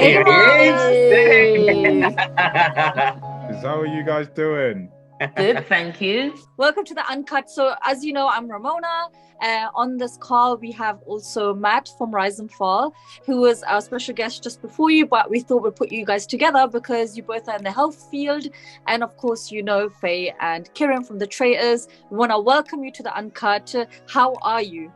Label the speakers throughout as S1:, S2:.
S1: Here he is.
S2: How are you guys doing?
S1: Good, thank you.
S3: Welcome to the Uncut. So, as you know, I'm Ramona. On this call, we have also Matt from Rise and Fall, who was our special guest just before you, but we thought we'd put you guys together because you both are in the health field. And of course, you know Faye and Kieran from the Traitors. We want to welcome you to the Uncut. How are you?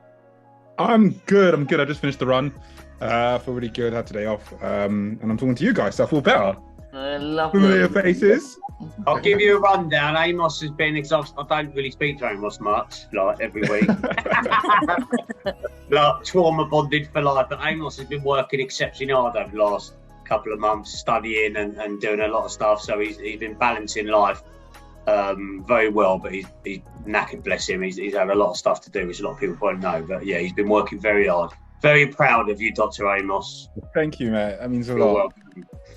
S2: I'm good. I just finished the run. I feel really good. I had today off. And I'm talking to you guys, so I feel better.
S1: Lovely.
S2: Familiar faces.
S4: I'll give you a rundown. Amoss has been exhausted. I don't really speak to Amoss much, like every week. Like trauma bonded for life. But Amoss has been working exceptionally hard over the last couple of months, studying and doing a lot of stuff. So he's been balancing life very well. But he's knackered, bless him. He's had a lot of stuff to do, which a lot of people probably know. But yeah, he's been working very hard. Very proud of you, Dr. Amoss.
S2: Thank you, mate. That means a
S4: You're
S2: lot.
S4: welcome.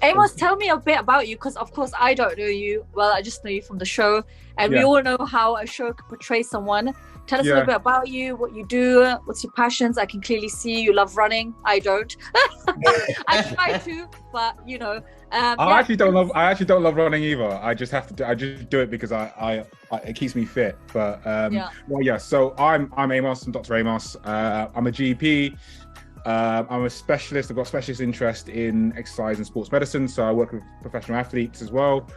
S3: Amoss, tell me a bit about you, because of course I don't know you. Well, I just know you from the show, and we all know how a show can portray someone. Tell us a little bit about you, what you do, what's your passions. I can clearly see you love running. I don't. I try to, but you know.
S2: I actually don't love running either. I just have to. I just do it because I it keeps me fit. But well, yeah. So I'm Amoss. I'm Dr. Amoss. I'm a GP. I'm a specialist. I've got a specialist interest in exercise and sports medicine. So I work with professional athletes as well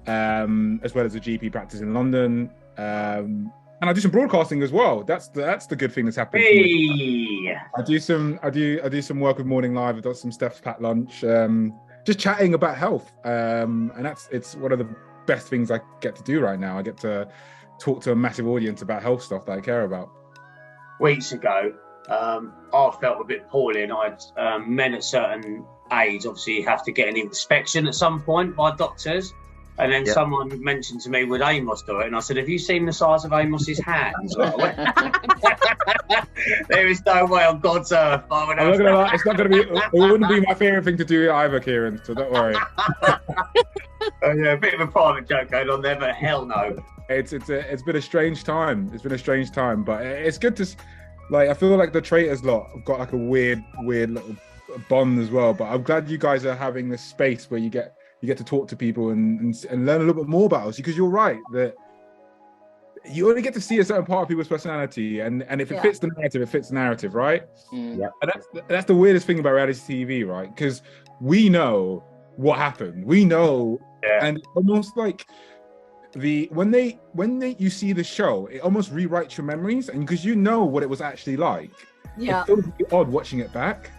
S2: as a GP practice in London. And I do some broadcasting as well. That's the good thing that's happened.
S4: Hey.
S2: I do some work with Morning Live. I've done some Steph's Packed Lunch. Just chatting about health. And it's one of the best things I get to do right now. I get to talk to a massive audience about health stuff that I care about.
S4: Weeks ago, I felt a bit poorly, and I'd men at a certain age obviously have to get an inspection at some point by doctors. And then someone mentioned to me, would Amoss do it? And I said, have you seen the size of Amos's hands? There is no way on God's earth.
S2: I'm not gonna lie, it's not gonna be. It wouldn't be my favourite thing to do either, Kieran. So don't worry.
S4: Yeah, a bit of a private joke going on there, but hell no.
S2: It's been a strange time. It's been a strange time, but it's good to. Like, I feel like the Traitors lot have got like a weird little bond as well. But I'm glad you guys are having this space where you get to talk to people and learn a little bit more about us, because you're right that you only get to see a certain part of people's personality, and if it fits the narrative, it fits the narrative, right?
S1: Yeah.
S2: And that's the weirdest thing about reality TV, right? Because we know what happened. We know, and almost like when you see the show, it almost rewrites your memories, and because you know what it was actually like. It feels really odd watching it back.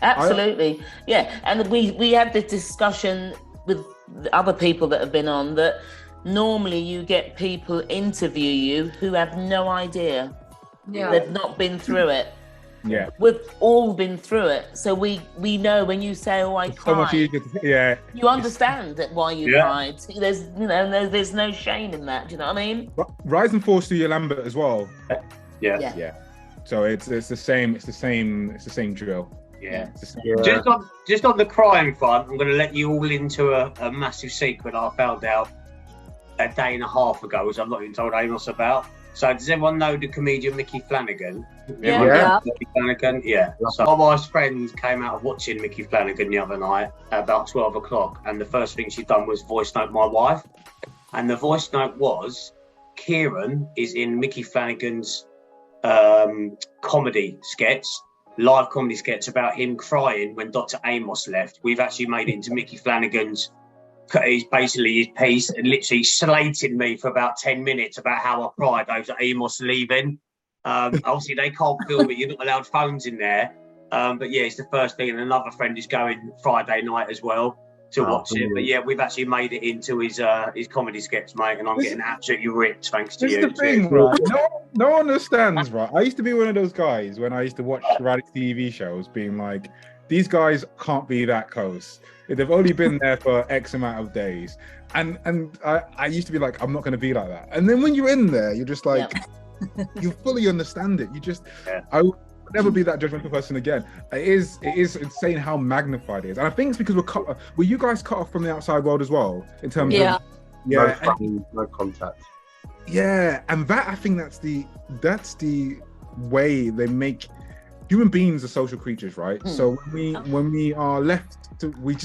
S1: Absolutely. And we had this discussion with other people that have been on, that normally you get people interview you who have no idea. They've not been through it. We've all been through it, so we know when you say, "Oh, I cried,"
S2: so much easier to,
S1: you understand that why you cried. There's no shame in that. Do you know what I mean?
S2: Rise and Fall Studio Lambert as well.
S4: Yeah.
S2: So it's the same drill.
S4: Yeah. Just on the crying front, I'm going to let you all into a massive secret I found out a day and a half ago, which I've not even told Amoss about. So does everyone know the comedian Mickey Flanagan? Mickey Flanagan, So my wife's friend came out of watching Mickey Flanagan the other night at about 12 o'clock, and the first thing she'd done was voice note my wife. And the voice note was, Kieran is in Mickey Flanagan's live comedy sketch about him crying when Dr. Amoss left. We've actually made it into Mickey Flanagan's. He's basically his piece, and literally slating me for about 10 minutes about how I cried over Amoss leaving. Obviously, they can't film it. You're not allowed phones in there. But yeah, it's the first thing. And another friend is going Friday night as well to watch it. But yeah, we've actually made it into his comedy sketch, mate. And I'm getting absolutely ripped thanks to you.
S2: This is the thing, right? No one understands, right? I used to be one of those guys when I used to watch reality TV shows, being like, these guys can't be that close. They've only been there for X amount of days. And I used to be like, I'm not going to be like that. And then when you're in there, you're just like, you fully understand it. You just, I would never be that judgmental person again. It is insane how magnified it is. And I think it's because were you guys cut off from the outside world as well? In terms of,
S5: no contact.
S2: Yeah, and that, I think that's the way they make human beings are social creatures, right? So when we are left to, we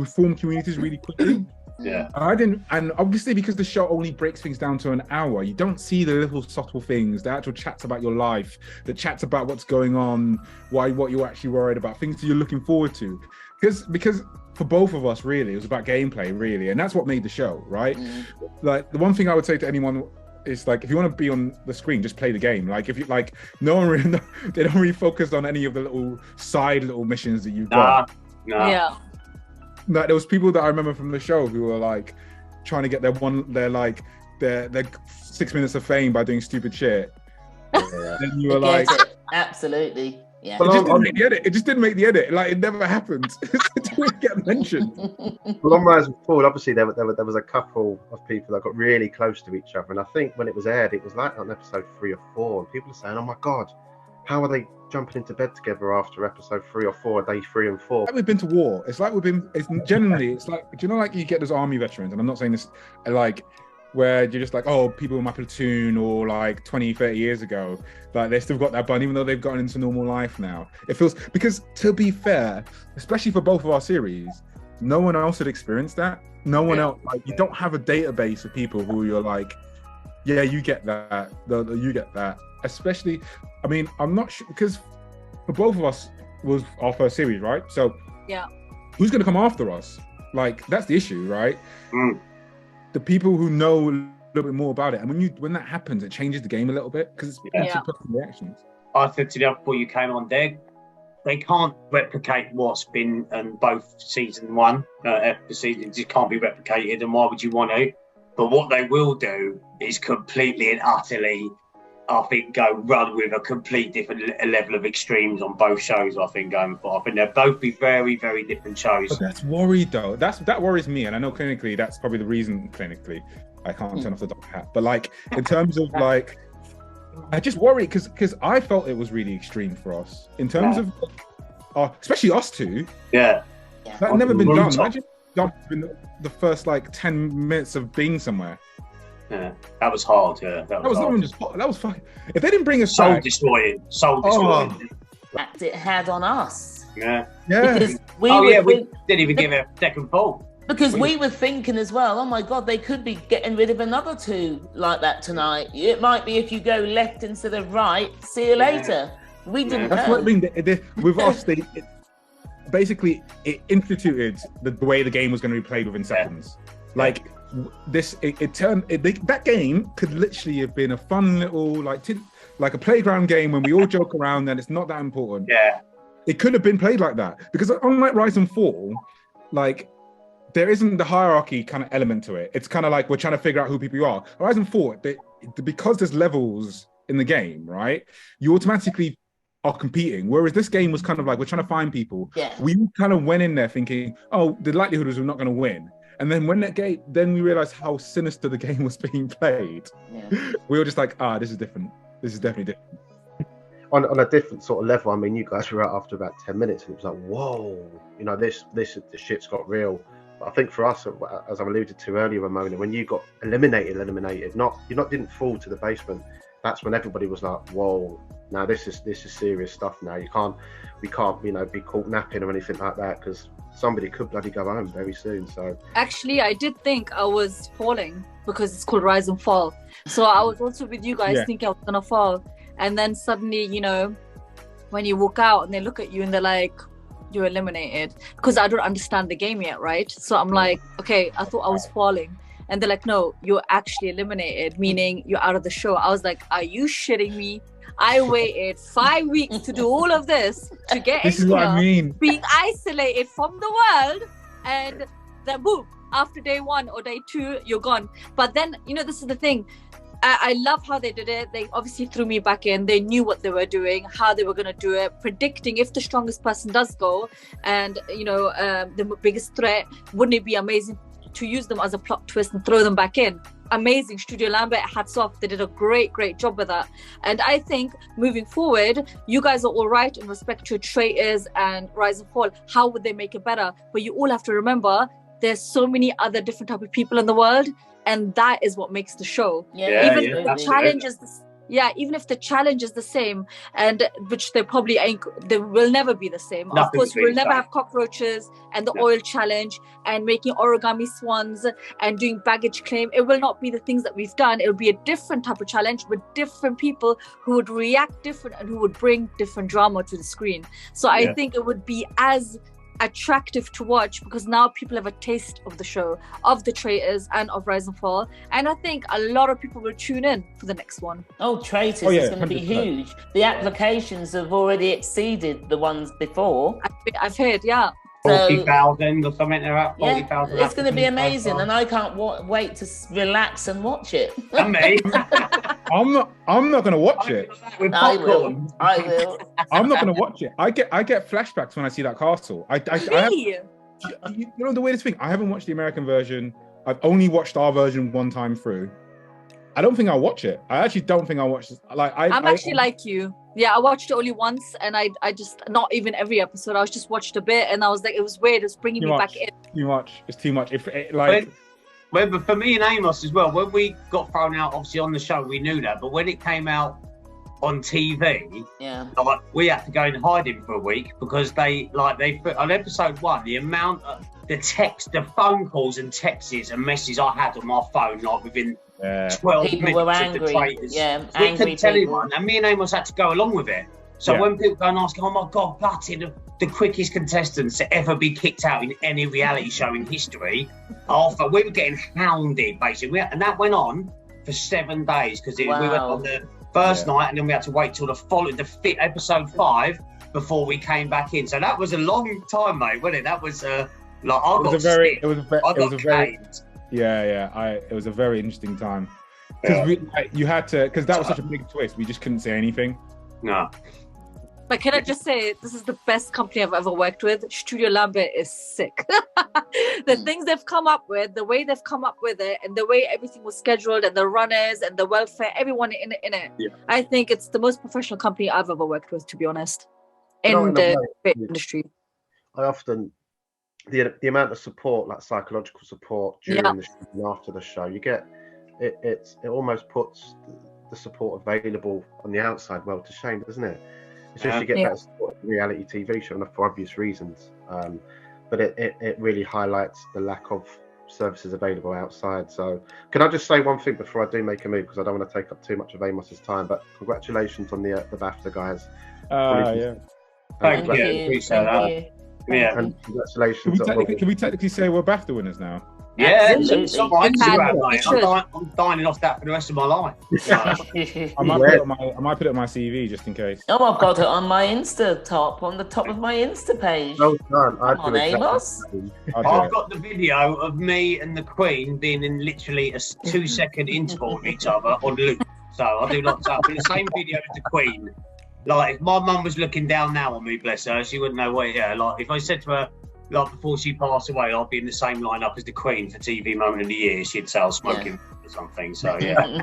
S2: form communities really quickly.
S4: Yeah.
S2: And obviously because the show only breaks things down to an hour, you don't see the little subtle things, the actual chats about your life, the chats about what's going on, what you're actually worried about, things that you're looking forward to. Because for both of us, really, it was about gameplay, really, and that's what made the show, right? Like the one thing I would say to anyone is like, if you want to be on the screen, just play the game. Like if you like, no one really, they don't really focus on any of the little side missions that you've got.
S3: Yeah.
S2: Like there was people that I remember from the show who were like trying to get their 6 minutes of fame by doing stupid shit. Then you were like,
S1: absolutely. Yeah.
S2: It just didn't make the edit. It just didn't make the edit. Like it never happened. It didn't get mentioned.
S5: Well, on Rise and Fall, obviously there was a couple of people that got really close to each other, and I think when it was aired, it was like on episode 3 or 4, and people are saying, "Oh my god, how are they jumping into bed together after episode 3 or 4, day 3 and 4?"
S2: Like we've been to war. It's like it's generally, it's like, do you know, like you get those army veterans, and I'm not saying this, like, where you're just like, oh, people in my platoon or like 20, 30 years ago, like they still got that bond, even though they've gotten into normal life now. It feels, because to be fair, especially for both of our series, no one else had experienced that. No one else, like you don't have a database of people who you're like, yeah, you get that, you get that. Especially, I mean, I'm not sure, because for both of us was our first series, right? So
S3: yeah,
S2: who's going to come after us? Like, that's the issue, right? The people who know a little bit more about it, and when that happens, it changes the game a little bit because it's personal reactions.
S4: I said to you before you came on, they can't replicate what's been in both season 1 episodes. It can't be replicated, and why would you want to? But what they will do is completely and utterly, I think, run with a complete different level of extremes on both shows. I think going forward, I think they'll both be very, very different shows.
S2: But that's worried though. That worries me, and I know clinically that's probably the reason. Clinically, I can't turn off the doctor hat. But like in terms of like, I just worry because I felt it was really extreme for us in terms of, especially us two.
S4: Yeah,
S2: that never been done. Imagine jumping the first like 10 minutes of being somewhere.
S4: Yeah, that was hard. Yeah, that was
S2: not even just hard. That was fucking. If they didn't bring us
S4: soul destroying.
S1: That it had on us.
S4: Yeah.
S1: Because we
S4: didn't even give it a second thought.
S1: Because we were thinking as well, oh my God, they could be getting rid of another 2 like that tonight. It might be if you go left instead of right, see you later. We didn't know.
S2: That's what I mean. With us, basically it instituted the way the game was going to be played within seconds. Like this, that game could literally have been a fun little like a playground game when we all joke around and it's not that important.
S4: Yeah,
S2: it could have been played like that because unlike Rise and Fall, like there isn't the hierarchy kind of element to it. It's kind of like we're trying to figure out who people are. Rise and Fall, because there's levels in the game, right? You automatically are competing. Whereas this game was kind of like we're trying to find people.
S1: Yeah.
S2: We kind of went in there thinking, oh, the likelihood is we're not going to win. And then then we realized how sinister the game was being played. Yeah. We were just like, this is different. This is definitely different.
S5: On a different sort of level, I mean, you guys were out after about 10 minutes, and it was like, whoa, the shit's got real. But I think for us, as I alluded to earlier, Ramona, when you got eliminated, didn't fall to the basement. That's when everybody was like, whoa, now this is serious stuff. Now we can't, be caught napping or anything like that because somebody could bloody go home very soon. So
S3: actually, I did think I was falling because it's called Rise and Fall. So I was also with you guys thinking I was gonna fall, and then suddenly, when you walk out and they look at you and they're like, "You're eliminated," because I don't understand the game yet, right? So I'm like, okay, I thought I was falling. And they're like, no, you're actually eliminated, meaning you're out of the show. I was like, are you shitting me? I waited 5 weeks to do all of this to get
S2: this is what I mean.
S3: Being isolated from the world, and then boom, after day 1 or day 2, you're gone. But then, this is the thing. I love how they did it. They obviously threw me back in. They knew what they were doing, how they were going to do it, predicting if the strongest person does go and, the biggest threat, wouldn't it be amazing to use them as a plot twist and throw them back in? Amazing. Studio Lambert, hats off. They did a great job with that. And I think moving forward, you guys are all right in respect to Traitors and Rise and Fall. How would they make it better? But you all have to remember, there's so many other different type of people in the world, and that is what makes the show. Even the challenges, even if the challenge is the same, and which they probably ain't, they will never be the same.
S4: Nothing
S3: Of course,
S4: will be
S3: we'll
S4: the
S3: never
S4: same.
S3: have cockroaches and the
S4: No.
S3: oil challenge and making origami swans and doing baggage claim. It will not be the things that we've done. It'll be a different type of challenge with different people who would react different and who would bring different drama to the screen. So I think it would be as attractive to watch, because now people have a taste of the show, of the Traitors and of Rise and Fall, and I think a lot of people will tune in for the next one.
S1: Traitors
S2: Oh, yeah,
S1: is going to be
S2: 100%.
S1: huge. The applications have already exceeded the ones before.
S3: I've heard, yeah.
S4: 40,000 or something. They're at
S1: Yeah,
S4: 40,000.
S1: it's going to be amazing, and I can't wait to relax and watch it.
S4: And me.
S2: I'm not going to watch it.
S4: With
S1: I
S4: popcorn.
S1: will. I will.
S2: I'm not going to watch it. I get flashbacks when I see that castle. I have,
S3: Really?
S2: you know the weirdest thing. I haven't watched the American version. I've only watched our version one time through. I don't think I'll watch it. I actually don't think I'll watch this.
S3: I'm actually like you. Yeah, I watched it only once, and I just, not even every episode. I was just watched a bit, and I was like, it was weird. It was bringing me back in.
S2: Too much. It's too much.
S4: But for me and Amoss as well, when we got thrown out, obviously on the show, we knew that. But when it came out on TV, we had to go in hiding for a week, because they put on episode 1, the amount of the text, the phone calls and texts and messages I had on my phone, like within 12
S1: People
S4: minutes
S1: were
S4: of
S1: angry.
S4: the Traitors.
S1: Yeah,
S4: we
S1: angry
S4: couldn't tell
S1: people.
S4: anyone, and me and Amoss had to go along with it. So when people go and ask, oh my God, Butty, the quickest contestants to ever be kicked out in any reality show in history, we were getting hounded, basically. And that went on for 7 days, because we went on the first night, and then we had to wait till the episode 5 before we came back in. So that was a long time, mate, wasn't it? That was it was
S2: a very interesting time, because you had to, because that was such a big twist. We just couldn't say anything.
S4: No.
S3: But can I just say, this is the best company I've ever worked with. Studio Lambert is sick. The things they've come up with, the way they've come up with it, and the way everything was scheduled, and the runners and the welfare, everyone in it.
S5: Yeah.
S3: I think it's the most professional company I've ever worked with, to be honest, in the industry.
S5: I often, the amount of support, like psychological support during the show and after the show, you get it almost puts the support available on the outside world to shame, doesn't it? It's just you get better support in reality TV show, for obvious reasons. But it really highlights the lack of services available outside. So can I just say one thing before I do make a move, because I don't want to take up too much of Amoss's time, but congratulations on the BAFTA guys.
S4: Thank you. Appreciate that. Yeah.
S5: And congratulations.
S2: Can we technically say we're BAFTA winners now?
S4: Yeah,
S1: Absolutely.
S4: I'm dining off that for the rest of my life.
S2: I might put it on my CV just in case.
S1: Oh, I've got it on my on the top of my Insta page.
S5: Well done.
S1: Come on, Amoss.
S4: I've got the video of me and the Queen being in literally a 2-second interval with each other on loop. So I do lots up in the same video as the Queen. Like, if my mum was looking down now on me, bless her, she wouldn't know what. Yeah, like if I said to her, like before she passed away, I'll be in the same lineup as the Queen for TV Moment of the Year, she'd say I was smoking or something. So yeah.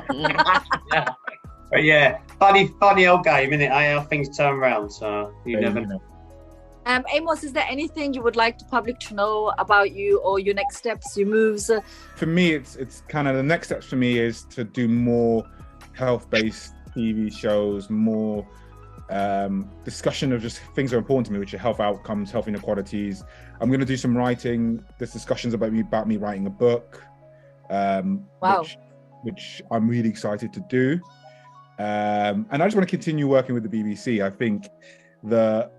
S4: But yeah, funny old game, isn't it? How things turn around. So you never know.
S3: Amoss, is there anything you would like the public to know about you, or your next steps, your moves?
S2: For me, it's kind of the next steps for me is to do more health-based TV shows, more discussion of just things that are important to me, which are health outcomes, health inequalities. I'm going to do some writing. There's discussions about me writing a book, which I'm really excited to do. And I just want to continue working with the BBC. I think the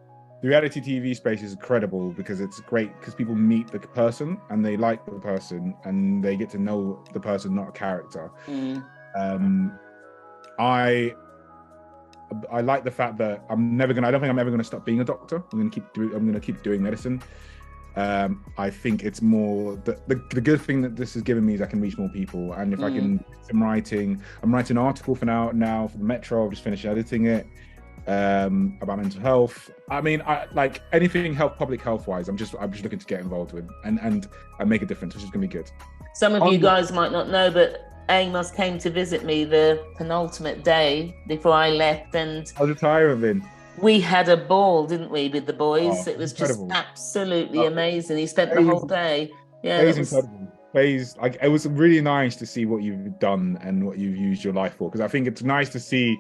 S2: reality TV space is incredible because it's great because people meet the person and they like the person and they get to know the person, not a character. I like the fact that I don't think I'm ever gonna stop being a doctor. I'm gonna keep doing medicine. I think it's more the good thing that this has given me is I can reach more people, and if I can do some writing, I'm writing an article for now for the Metro. I've just finished editing it about mental health. I mean, I like anything public health wise. I'm just looking to get involved with and make a difference, which is gonna be good.
S1: Some of you guys might not know, but Amoss came to visit me the penultimate day before I left, and
S2: how's the tiring been?
S1: We had a ball, didn't we, with the boys?
S2: Oh,
S1: it was
S2: incredible.
S1: Just absolutely amazing. He spent the whole day. Yeah,
S2: It was incredible. plays like it was really nice to see what you've done and what you've used your life for, because I think it's nice to see,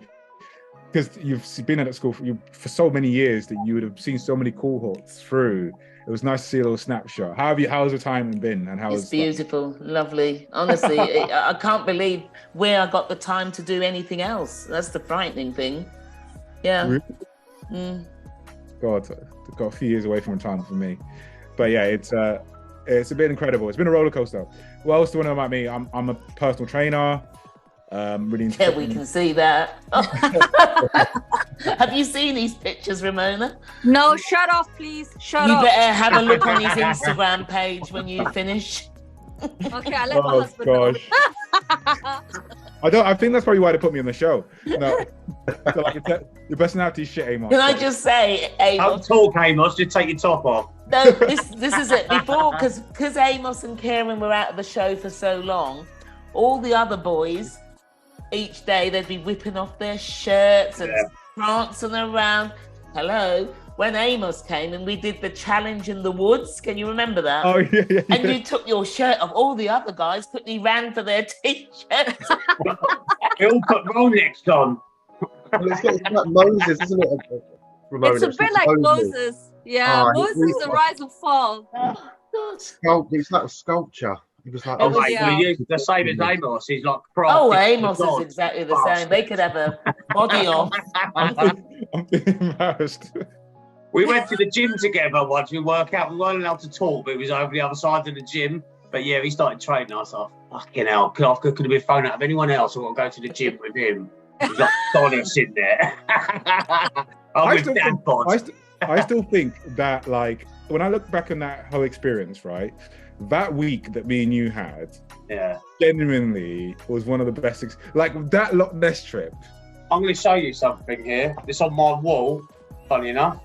S2: because you've been at school for so many years that you would have seen so many cohorts through. It was nice to see a little snapshot. How's your time been, and how
S1: it's beautiful, lovely. Honestly, I can't believe where I got the time to do anything else. That's the frightening thing. Yeah.
S2: Really? God, I've got a few years away from retirement for me, but yeah, it's been incredible. It's been a roller coaster. What else do you want to know about me? I'm a personal trainer. Really into
S1: we can see that. Have you seen these pictures, Ramona?
S3: No, shut off, please. Shut off.
S1: You better have a look on his Instagram page when you finish.
S3: Okay, I let my husband know.
S2: I think that's probably why they put me on the show. No, so like your personality is shit, Amoss.
S1: Can I just say, Amoss?
S4: Don't talk, Amoss. Just take your top off.
S1: No, this is it. Before, because Amoss and Kieran were out of the show for so long, all the other boys, each day they'd be whipping off their shirts and prancing around. Hello. When Amoss came and we did the challenge in the woods, can you remember that?
S2: Oh, yeah.
S1: And you took your shirt off. All the other guys quickly ran for their t-shirts.
S4: They all put Rolex on.
S5: Well, it's like Moses, isn't it? Ramona,
S3: It's a bit like Moses. Yeah, Moses, the rise and fall.
S1: Oh,
S5: It's like a sculpture. It was like,
S1: It was,
S4: the same as Amoss. He's like,
S1: Amoss is exactly the same. They could have a body off.
S2: I'm feeling embarrassed.
S4: We went to the gym together once. We work out. We weren't allowed to talk, but it was over the other side of the gym. But yeah, he started training. I was like, fucking hell. Could have been thrown out of anyone else who want to go to the gym with him. He's got Donis in there.
S2: I still think that, like, when I look back on that whole experience, right, that week that me and you had, genuinely was one of the best. Like that Loch Ness trip.
S4: I'm going to show you something here. It's on my wall, funny enough.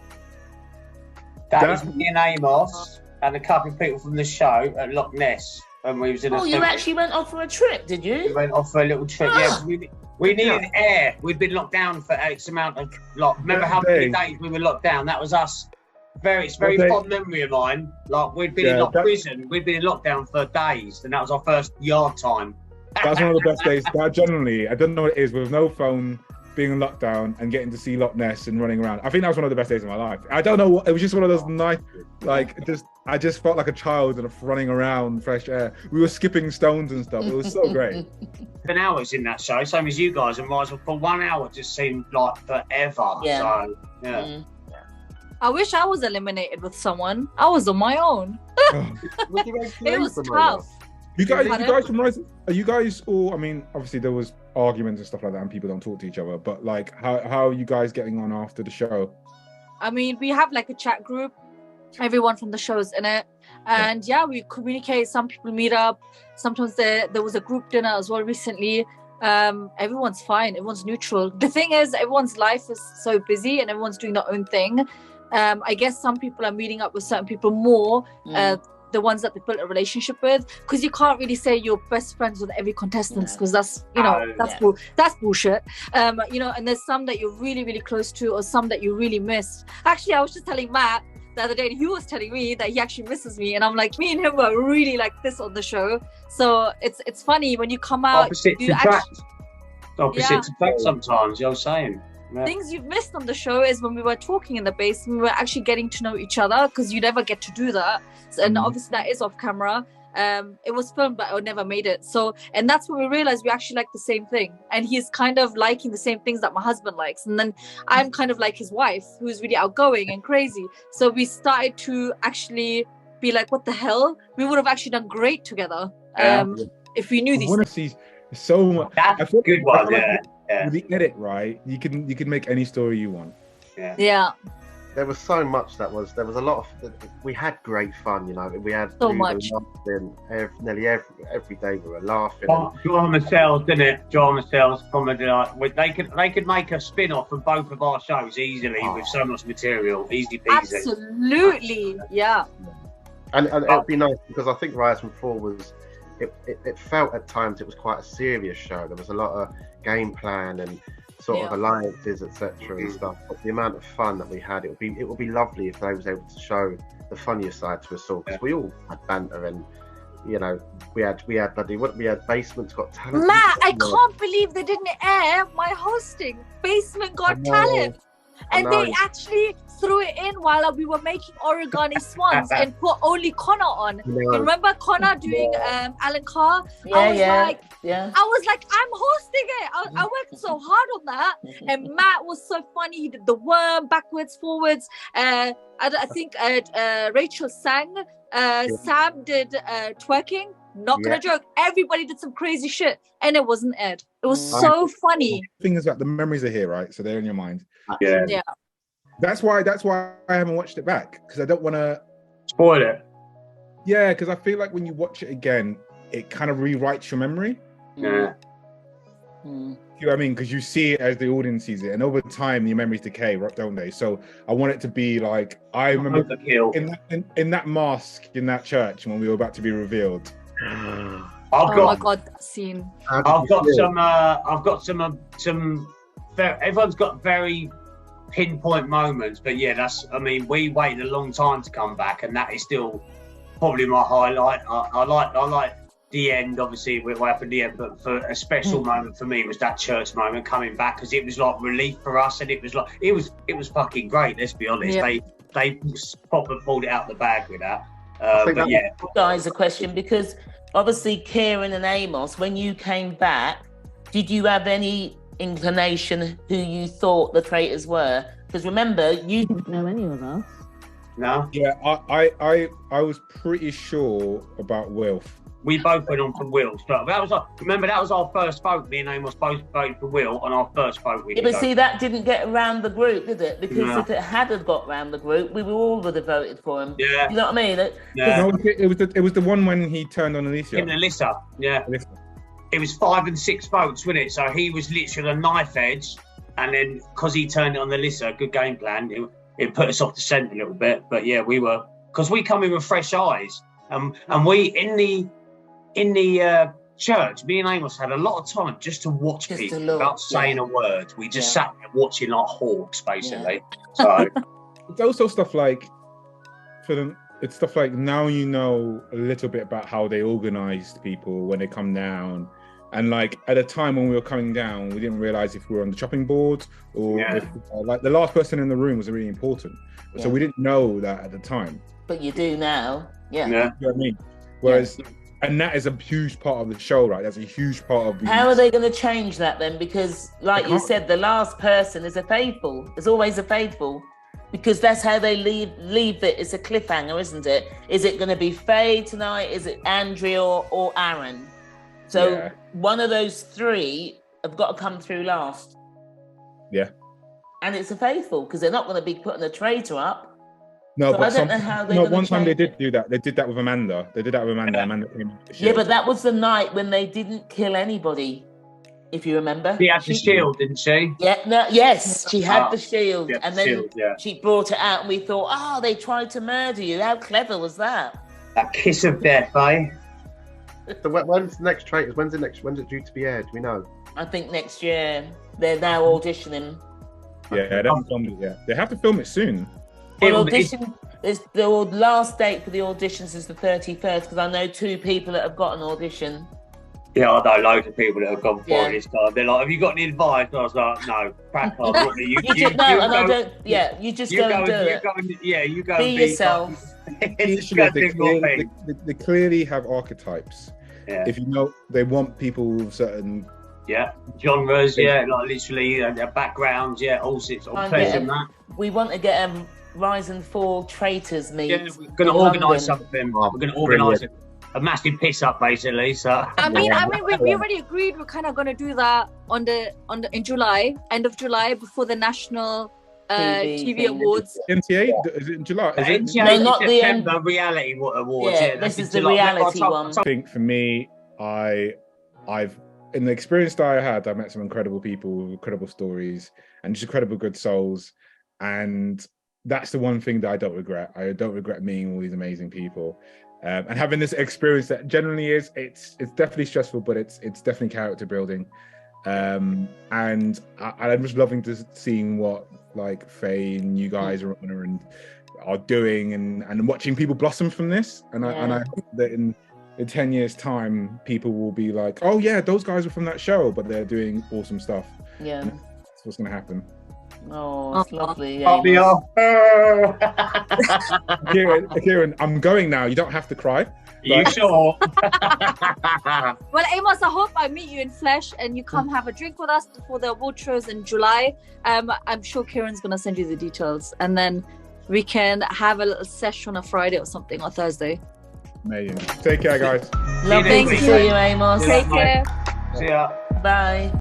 S4: That is me and Amoss and a couple of people from the show at Loch Ness. And we was in
S1: you actually went off for a trip, did you?
S4: We went off for a little trip, We needed air. We'd been locked down for X amount of, remember how many days we were locked down? That was us. It's very fond memory of mine. Like, we'd been in prison. We'd been in lockdown for days, and that was our first yard time.
S2: That's one of the best days. That generally, I don't know what it is, with no phone, being in lockdown and getting to see Loch Ness and running around. I think that was one of the best days of my life. I don't know what, it was just one of those nights, I just felt like a child and running around, fresh air. We were skipping stones and stuff. It was so great.
S4: 10 hours in that show, same as you guys, and Rise for 1 hour just seemed like forever.
S1: Yeah.
S4: So,
S3: I wish I was eliminated with someone. I was on my own. It was tough.
S2: You guys from Rise, are you guys all, I mean, obviously there was arguments and stuff like that and people don't talk to each other, but like, how are you guys getting on after the show?
S3: I mean, we have like a chat group. Everyone from the show is in it. And we communicate. Some people meet up. Sometimes there was a group dinner as well recently. Everyone's fine. Everyone's neutral. The thing is, everyone's life is so busy and everyone's doing their own thing. I guess some people are meeting up with certain people more, the ones that they built a relationship with, because you can't really say you're best friends with every contestant, because that's that's bullshit. And there's some that you're really, really close to, or some that you really missed. Actually, I was just telling Matt the other day, and he was telling me that he actually misses me, and I'm like, me and him were really like this on the show. So it's funny when you come out.
S4: Opposites attract sometimes. You're saying. Yeah.
S3: Things you've missed on the show is when we were talking in the basement, we were actually getting to know each other, because you never get to do that. And obviously that is off camera. It was filmed, but I never made it. So, and that's when we realized we actually like the same thing. And he's kind of liking the same things that my husband likes. And then I'm kind of like his wife, who's really outgoing and crazy. So we started to actually be like, what the hell? We would have actually done great together if we knew these things.
S2: I want to see so much.
S4: That's a good one,
S2: With the edit, right, you can make any story you want.
S3: Yeah.
S5: There was so much there was a lot of, we had great fun, we had
S3: so much.
S5: Nearly every day we were laughing.
S4: Drama cells, didn't it? Drama cells, comedy. They could make a spin-off from both of our shows easily with so much material, easy peasy.
S3: Absolutely, yeah.
S5: And it'd be nice, because I think Rise and Fall was, it felt at times it was quite a serious show. There was a lot of game plan and sort of alliances, etc. and stuff. But the amount of fun that we had, it would be lovely if they was able to show the funnier side to us all, because we all had banter and you know, we had Basement's Got Talent.
S3: Matt, I can't believe they didn't air my hosting. Basement Got Talent. And they actually threw it in while we were making origami swans and put only Connor on. You remember Connor doing Alan Carr? I was like, I'm hosting it. I worked so hard on that. And Matt was so funny. He did the worm backwards, forwards. I think Rachel sang. Sam did twerking. Not gonna joke. Everybody did some crazy shit, and it wasn't aired. It was so funny.
S2: The thing is that the memories are here, right? So they're in your mind.
S3: Yeah.
S2: That's why I haven't watched it back, because I don't want to
S4: spoil it.
S2: Yeah, because I feel like when you watch it again, it kind of rewrites your memory.
S4: Yeah.
S2: You know what I mean? Because you see it as the audience sees it, and over time your memories decay, don't they? So I want it to be like, I remember in that mask in that church when we were about to be revealed.
S3: My god, that scene.
S4: I've got some. Everyone's got very pinpoint moments, but yeah, we waited a long time to come back, and that is still probably my highlight. I like the end, obviously, what happened at the end, but for a special moment for me was that church moment coming back, because it was like relief for us, and it was fucking great. Let's be honest, they proper pulled it out the bag with that. But yeah,
S1: guys, a question, because obviously Kieran and Amoss, when you came back, did you have any inclination who you thought the traitors were? Because remember, you didn't know any of us.
S4: No.
S2: Yeah, I was pretty sure about Wilf.
S4: We both went on for Will. But that was our first vote. Me and Amoss both voted for Will on our first vote.
S1: But see, that didn't get around the group, did it? Because if it had got round the group, we all would have voted for him.
S4: Yeah.
S1: You know what I mean?
S2: No, it was the one when he turned on Alicia.
S4: In Alyssa, yeah. Alyssa. It was 5 and 6 votes, wasn't it? So he was literally on a knife edge, and then because he turned it on Alyssa, good game plan. It put us off the scent a little bit, but yeah, because we come in with fresh eyes, and we in the church, me and Amoss had a lot of time just to watch people without saying a word. We just sat there watching like hawks, basically. So
S2: it's also stuff like it's stuff like, now you know a little bit about how they organized people when they come down. And like at a time when we were coming down, we didn't realize if we were on the chopping board or if, like the last person in the room was really important. So we didn't know that at the time.
S1: But you do now. Yeah.
S2: You know what I mean? Whereas, and that is a huge part of the show, right? That's a huge part of the...
S1: How are they going to change that then? Because like you said, the last person is a faithful. There's always a faithful. Because that's how they leave it. It's a cliffhanger, isn't it? Is it going to be Faye tonight? Is it Andrea or Aaron? So one of those three have got to come through last.
S2: Yeah.
S1: And it's a faithful, because they're not going to be putting a traitor up.
S2: No,
S1: so
S2: but
S1: I don't know how they.
S2: One time they did do that. They did that with Amanda. Amanda came with the shield.
S1: Yeah, but that was the night when they didn't kill anybody. If you remember,
S4: she had the shield, didn't she?
S1: Yeah, no, yes, she had the shield, and then
S4: shield,
S1: she brought it out, and we thought, they tried to murder you. How clever was that?
S4: That kiss of death, eh?
S5: So when's the next Traitors? When's it due to be aired? Do we know?
S1: I think next year. They're now auditioning.
S2: Yeah, they haven't filmed it yet. They have to film it soon.
S1: The last date for the auditions is the 31st, because I know 2 people that have got an audition.
S4: Yeah, I know loads of people that have gone for it this time. They're like, "Have you got any advice?" And I was like, "No, crack on." You just go and do it. You go. Be
S1: yourself.
S2: They clearly have archetypes.
S4: Yeah.
S2: If you know, they want people with certain
S4: genres. Like literally their backgrounds. All sorts of pleasure.
S1: We want to get a Rise and Fall Traitors meet.
S4: Yeah, we're going to organise something. We're going to organise a massive piss up, basically. So
S3: I mean, we already agreed we're kind of going to do that in July, end of July, before the national TV awards.
S2: NTA is it in July?
S1: No, not the
S4: September reality awards.
S1: Yeah, this is the reality one.
S2: I think for me, I've in the experience that I had, I met some incredible people with incredible stories and just incredible good souls, and that's the one thing that I don't regret. I don't regret meeting all these amazing people. And having this experience that generally it's definitely stressful, but it's definitely character building. And I'm just loving seeing what like Faye and you guys are doing and watching people blossom from this. And I hope that in 10 years' time, people will be like, "Oh yeah, those guys were from that show," but they're doing awesome stuff.
S1: Yeah.
S2: And that's what's gonna happen.
S1: Oh, it's lovely.
S4: I'll be
S1: Amos.
S4: off.
S2: Kieran, I'm going now. You don't have to cry.
S4: You sure?
S3: Well, Amos, I hope I meet you in flesh and you come have a drink with us before the award shows in July. I'm sure Kieran's gonna send you the details, and then we can have a little session on a Friday or something, or Thursday.
S2: Amazing. Take care, guys.
S1: Lovely to
S3: Thank
S1: see
S3: you.
S1: you, Amos.
S3: Take care.
S4: See ya.
S1: Bye.